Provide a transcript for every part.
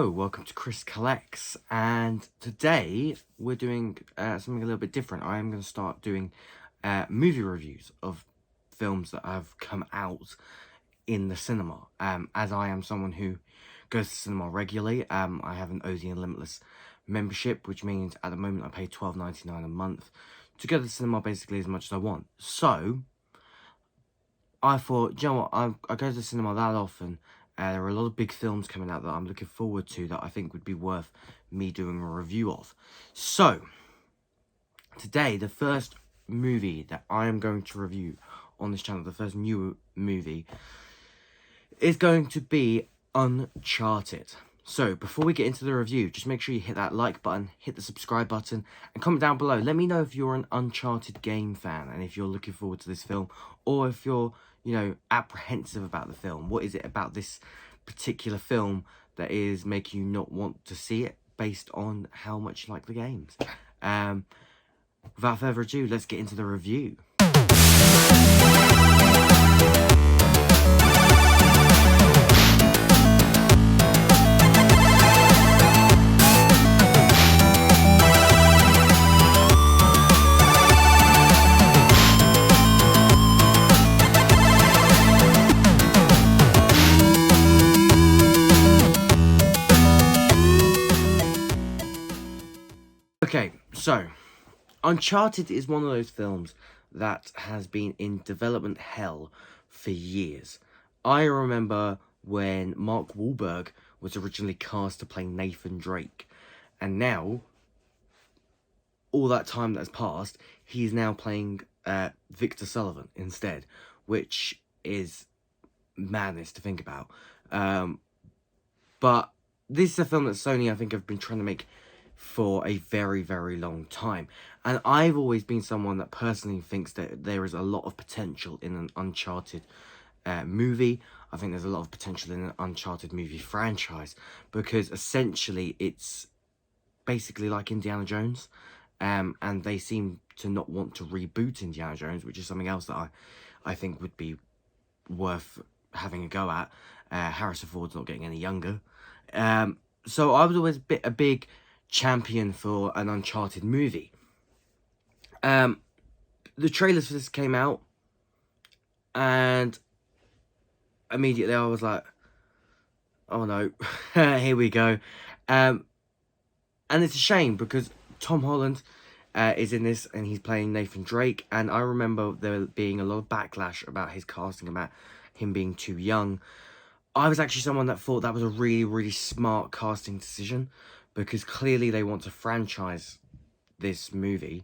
Hello, welcome to Chris Collects, and today we're doing something a little bit different. I am going to start doing movie reviews of films that have come out in the cinema. As I am someone who goes to cinema regularly, I have an Odeon Limitless membership, which means at the moment I pay $12.99 a month to go to the cinema basically as much as I want. So I thought, you know what, I go to the cinema that often. There are a lot of big films coming out that I'm looking forward to that I think would be worth me doing a review of. So, today, the first movie that I am going to review on this channel, the first new movie, is going to be Uncharted. So, before we get into the review, just make sure you hit that like button, hit the subscribe button, and comment down below. Let me know if you're an Uncharted game fan, and if you're looking forward to this film, or if you're, apprehensive about the film. What is it about this particular film that is making you not want to see it, based on how much you like the games? Without further ado, let's get into the review. Okay, so Uncharted is one of those films that has been in development hell for years. I remember when Mark Wahlberg was originally cast to play Nathan Drake, and now, all that time that has passed, he's now playing Victor Sullivan instead, which is madness to think about. But this is a film that Sony, I think, have been trying to make for a very, very long time. And I've always been someone that personally thinks that there is a lot of potential in an Uncharted movie. I think there's a lot of potential in an Uncharted movie franchise, because essentially it's basically like Indiana Jones. And they seem to not want to reboot Indiana Jones, which is something else that I think would be worth having a go at. Harrison Ford's not getting any younger. So I was always a big champion for an Uncharted movie. The trailers for this came out, and immediately I was like, oh no, here we go. And it's a shame, because Tom Holland is in this, and he's playing Nathan Drake, and I remember there being a lot of backlash about his casting, about him being too young. I was actually someone that thought that was a really, really smart casting decision, because clearly they want to franchise this movie.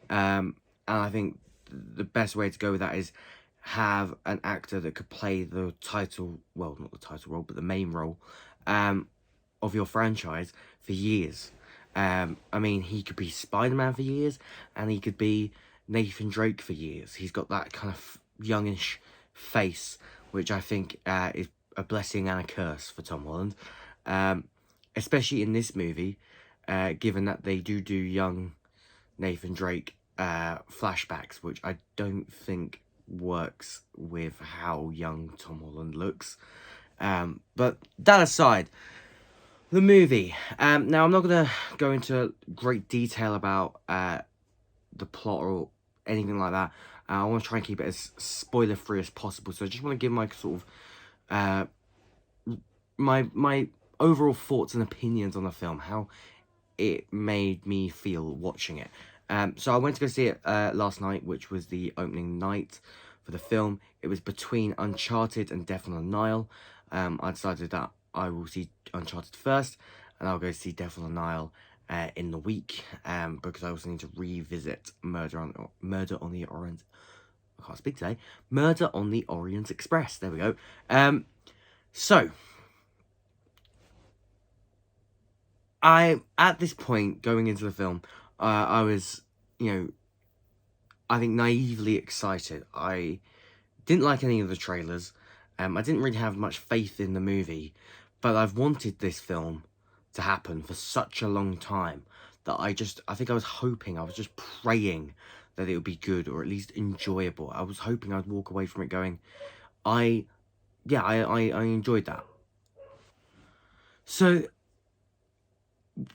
And I think the best way to go with that is have an actor that could play the title, well, not the title role, but the main role of your franchise for years. I mean, he could be Spider-Man for years, and he could be Nathan Drake for years. He's got that kind of youngish face, which I think is a blessing and a curse for Tom Holland. Especially in this movie, given that they do young Nathan Drake flashbacks, which I don't think works with how young Tom Holland looks. But that aside, the movie. Now, I'm not going to go into great detail about the plot or anything like that. I want to try and keep it as spoiler-free as possible. So I just want to give my sort of my overall thoughts and opinions on the film, how it made me feel watching it. So I went to go see it last night, which was the opening night for the film. It was between Uncharted and Death on the Nile. I decided that I will see Uncharted first, and I'll go see Death on the Nile in the week, because I also need to revisit Murder on the Orient. I can't speak today. Murder on the Orient Express. There we go. So at this point, going into the film, I was, I think naively excited. I didn't like any of the trailers. I didn't really have much faith in the movie, but I've wanted this film to happen for such a long time that I think I was hoping, I was just praying that it would be good, or at least enjoyable. I was hoping I'd walk away from it going, I enjoyed that. So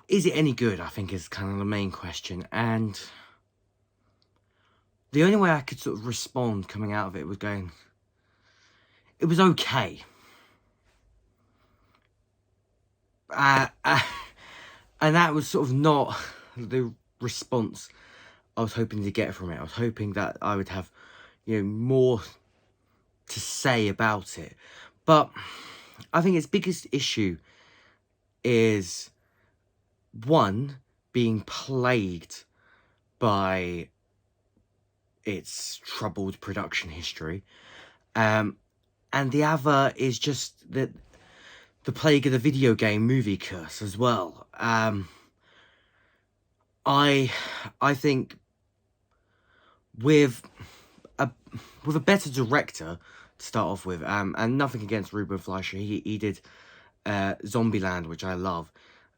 is it any good, I think, is kind of the main question. And the only way I could sort of respond coming out of it was going, it was okay. And that was sort of not the response I was hoping to get from it. I was hoping that I would have, more to say about it. But I think its biggest issue is, one, being plagued by its troubled production history. And the other is just that the plague of the video game movie curse as well. I think with a better director to start off with, and nothing against Ruben Fleischer, he did Zombieland, which I love.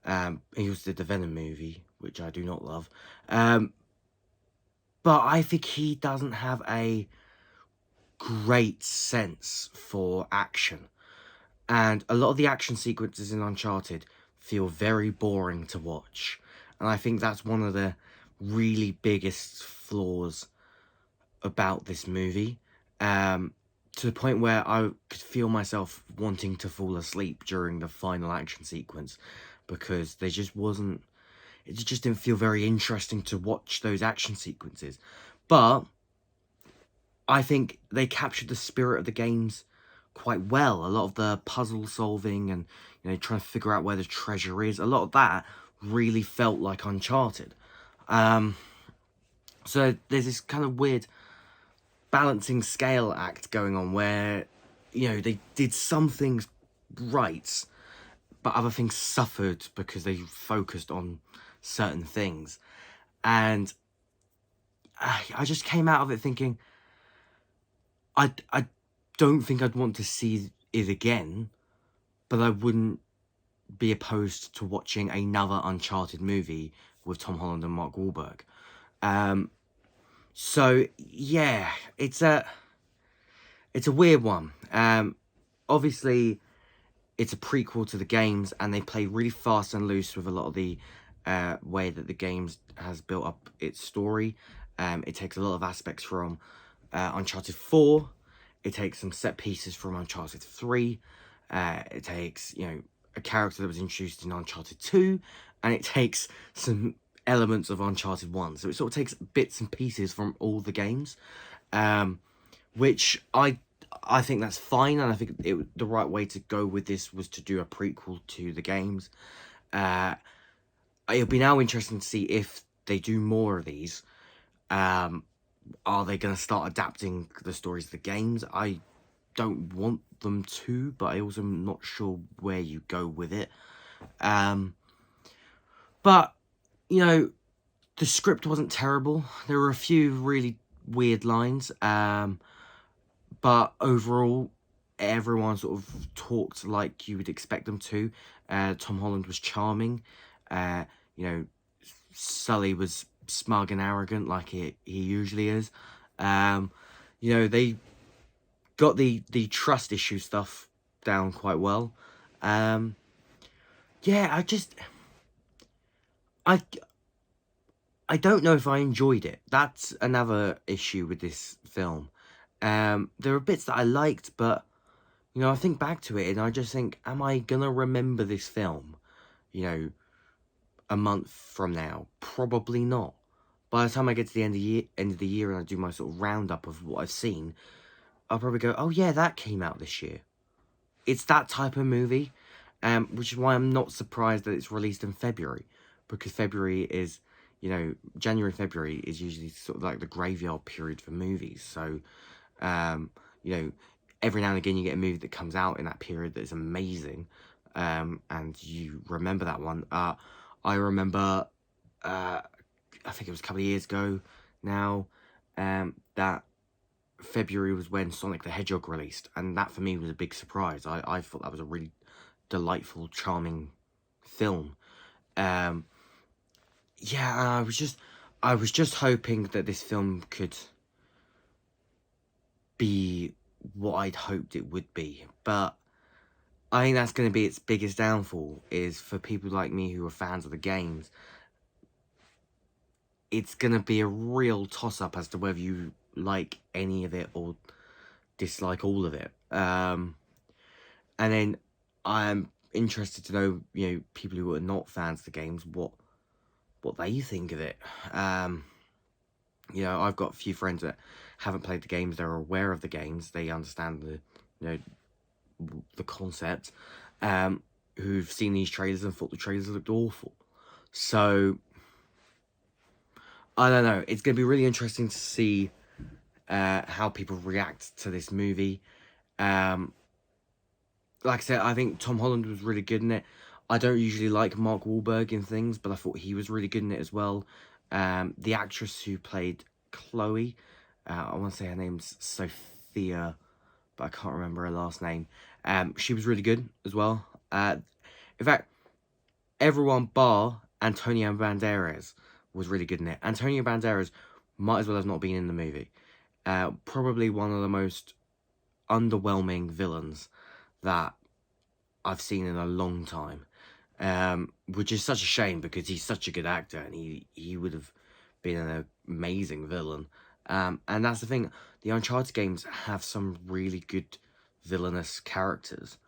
He also did the Venom movie, which I do not love. But I think he doesn't have a great sense for action. And a lot of the action sequences in Uncharted feel very boring to watch. And I think that's one of the really biggest flaws about this movie. To the point where I could feel myself wanting to fall asleep during the final action sequence. Because there just wasn't... It just didn't feel very interesting to watch those action sequences. But I think they captured the spirit of the games quite well. A lot of the puzzle solving and, trying to figure out where the treasure is. A lot of that really felt like Uncharted. So there's this kind of weird balancing scale act going on where, they did some things right, but other things suffered because they focused on certain things. And I just came out of it thinking, I don't think I'd want to see it again, but I wouldn't be opposed to watching another Uncharted movie with Tom Holland and Mark Wahlberg. So yeah, it's a weird one. Obviously, it's a prequel to the games, and they play really fast and loose with a lot of the way that the games has built up its story. It takes a lot of aspects from Uncharted 4. It takes some set pieces from Uncharted 3. It takes, a character that was introduced in Uncharted 2. And it takes some elements of Uncharted 1. So it sort of takes bits and pieces from all the games. Which I think that's fine. And I think the right way to go with this was to do a prequel to the games. It'll be now interesting to see if they do more of these. Are they going to start adapting the stories of the games? I don't want them to, but I also am not sure where you go with it. But, the script wasn't terrible. There were a few really weird lines. But overall, everyone sort of talked like you would expect them to. Tom Holland was charming. Sully was smug and arrogant like he usually is. They got the trust issue stuff down quite well. I don't know if I enjoyed it. That's another issue with this film. There are bits that I liked, but I think back to it and I just think, am I gonna remember this film a month from now? Probably not. By the time I get to the end of the year and I do my sort of roundup of what I've seen, I'll probably go, oh yeah, that came out this year. It's that type of movie, which is why I'm not surprised that it's released in February, because February is, January, February is usually sort of like the graveyard period for movies. So, every now and again you get a movie that comes out in that period that is amazing, and you remember that one. I remember, I think it was a couple of years ago now, that February was when Sonic the Hedgehog released, and that for me was a big surprise. I thought that was a really delightful, charming film. I was just hoping that this film could be what I'd hoped it would be, but I think that's going to be its biggest downfall, is for people like me who are fans of the games. It's going to be a real toss-up as to whether you like any of it or dislike all of it. And then I'm interested to know, people who are not fans of the games, what they think of it. I've got a few friends that haven't played the games. They're aware of the games. They understand the concept. Who've seen these trailers and thought the trailers looked awful. So I don't know. It's going to be really interesting to see how people react to this movie. Like I said, I think Tom Holland was really good in it. I don't usually like Mark Wahlberg in things, but I thought he was really good in it as well. The actress who played Chloe, I want to say her name's Sophia, but I can't remember her last name. She was really good as well. In fact, everyone bar Antonio Banderas was really good in it. Antonio Banderas might as well have not been in the movie. Probably one of the most underwhelming villains that I've seen in a long time. Which is such a shame, because he's such a good actor and he would have been an amazing villain. And that's the thing, the Uncharted games have some really good villainous characters,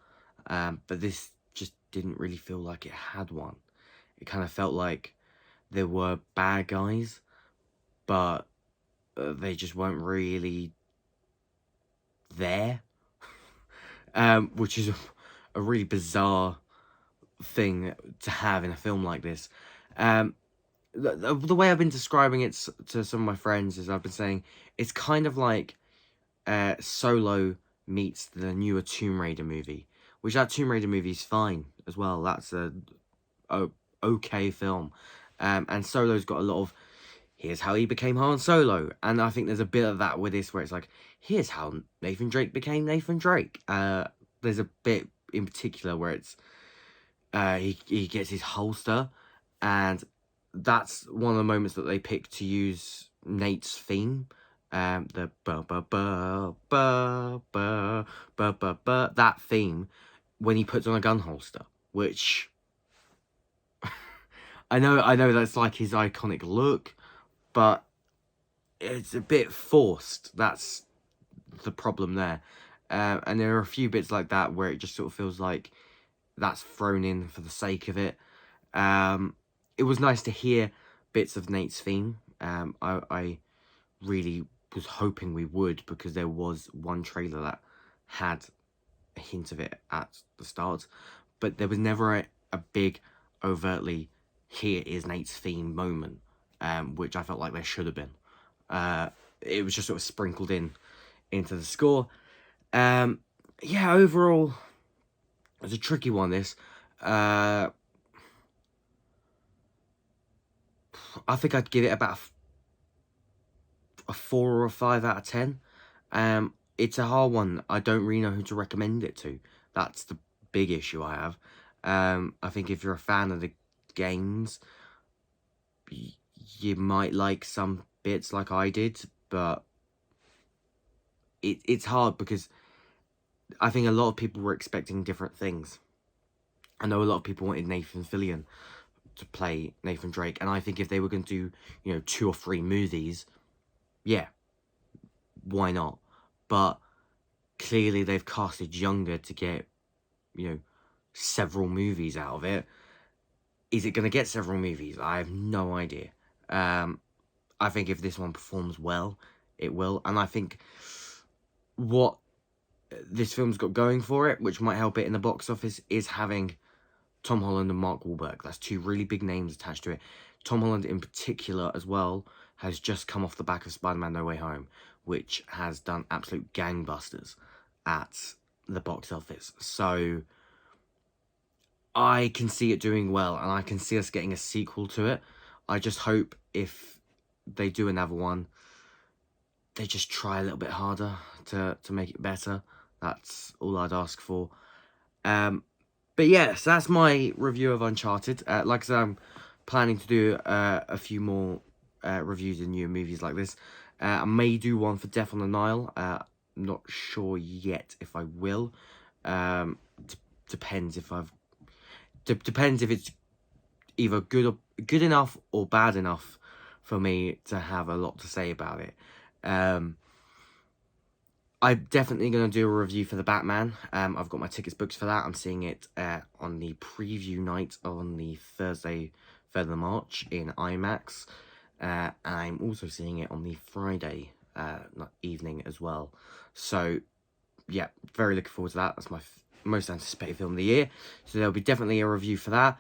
but this just didn't really feel like it had one. It kind of felt like there were bad guys, but they just weren't really there, which is a really bizarre thing to have in a film like this. The way I've been describing it to some of my friends is, I've been saying it's kind of like Solo meets the newer Tomb Raider movie, which that Tomb Raider movie is fine as well. That's a okay film. And Solo's got a lot of, here's how he became Han Solo, and I think there's a bit of that with this, where it's like, here's how Nathan Drake became Nathan Drake. There's a bit in particular where it's he gets his holster, and that's one of the moments that they pick to use Nate's theme, the ba ba ba ba ba ba ba ba, that theme, when he puts on a gun holster, which I know that's like his iconic look, but it's a bit forced. That's the problem there. And there are a few bits like that where it just sort of feels like that's thrown in for the sake of it. It was nice to hear bits of Nate's theme. I really was hoping we would, because there was one trailer that had a hint of it at the start, but there was never a big, overtly, here is Nate's theme moment, which I felt like there should have been. It was just sort of sprinkled into the score. Yeah, overall, it's a tricky one, this. I think I'd give it about a 4 or a 5 out of 10. It's a hard one. I don't really know who to recommend it to. That's the big issue I have. I think if you're a fan of the games, you might like some bits like I did, but it's hard, because I think a lot of people were expecting different things. I know a lot of people wanted Nathan Fillion to play Nathan Drake, and I think if they were going to do, 2 or 3 movies, yeah, why not? But clearly they've casted younger to get, several movies out of it. Is it going to get several movies? I have no idea. I think if this one performs well, it will. And I think what this film's got going for it, which might help it in the box office, is having Tom Holland and Mark Wahlberg. That's 2 really big names attached to it. Tom Holland in particular as well has just come off the back of Spider-Man No Way Home, which has done absolute gangbusters at the box office. So I can see it doing well, and I can see us getting a sequel to it. I just hope if they do another one, they just try a little bit harder to make it better. That's all I'd ask for. But yes, that's my review of Uncharted. Like I said, I'm planning to do a few more reviews of new movies like this. I may do one for Death on the Nile. I'm not sure yet if I will. depends if depends if it's either good enough or bad enough for me to have a lot to say about it. I'm definitely going to do a review for the Batman. I've got my tickets booked for that. I'm seeing it on the preview night on the Thursday, 3rd of March in IMAX. And I'm also seeing it on the Friday evening as well. So, yeah, very looking forward to that. That's my most anticipated film of the year. So there'll be definitely a review for that.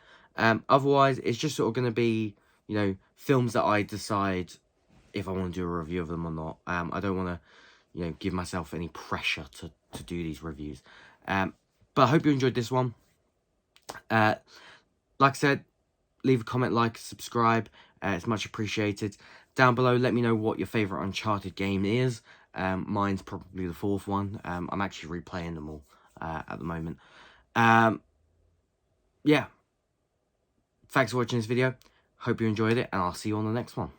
Otherwise, it's just sort of going to be, you know, films that I decide if I want to do a review of them or not. I don't want to, you know, give myself any pressure to do these reviews. But I hope you enjoyed this one. Like I said, leave a comment, like, subscribe. It's much appreciated. Down below, let me know what your favourite Uncharted game is. Mine's probably the 4th one. I'm actually replaying them all at the moment. Yeah. Thanks for watching this video. Hope you enjoyed it, and I'll see you on the next one.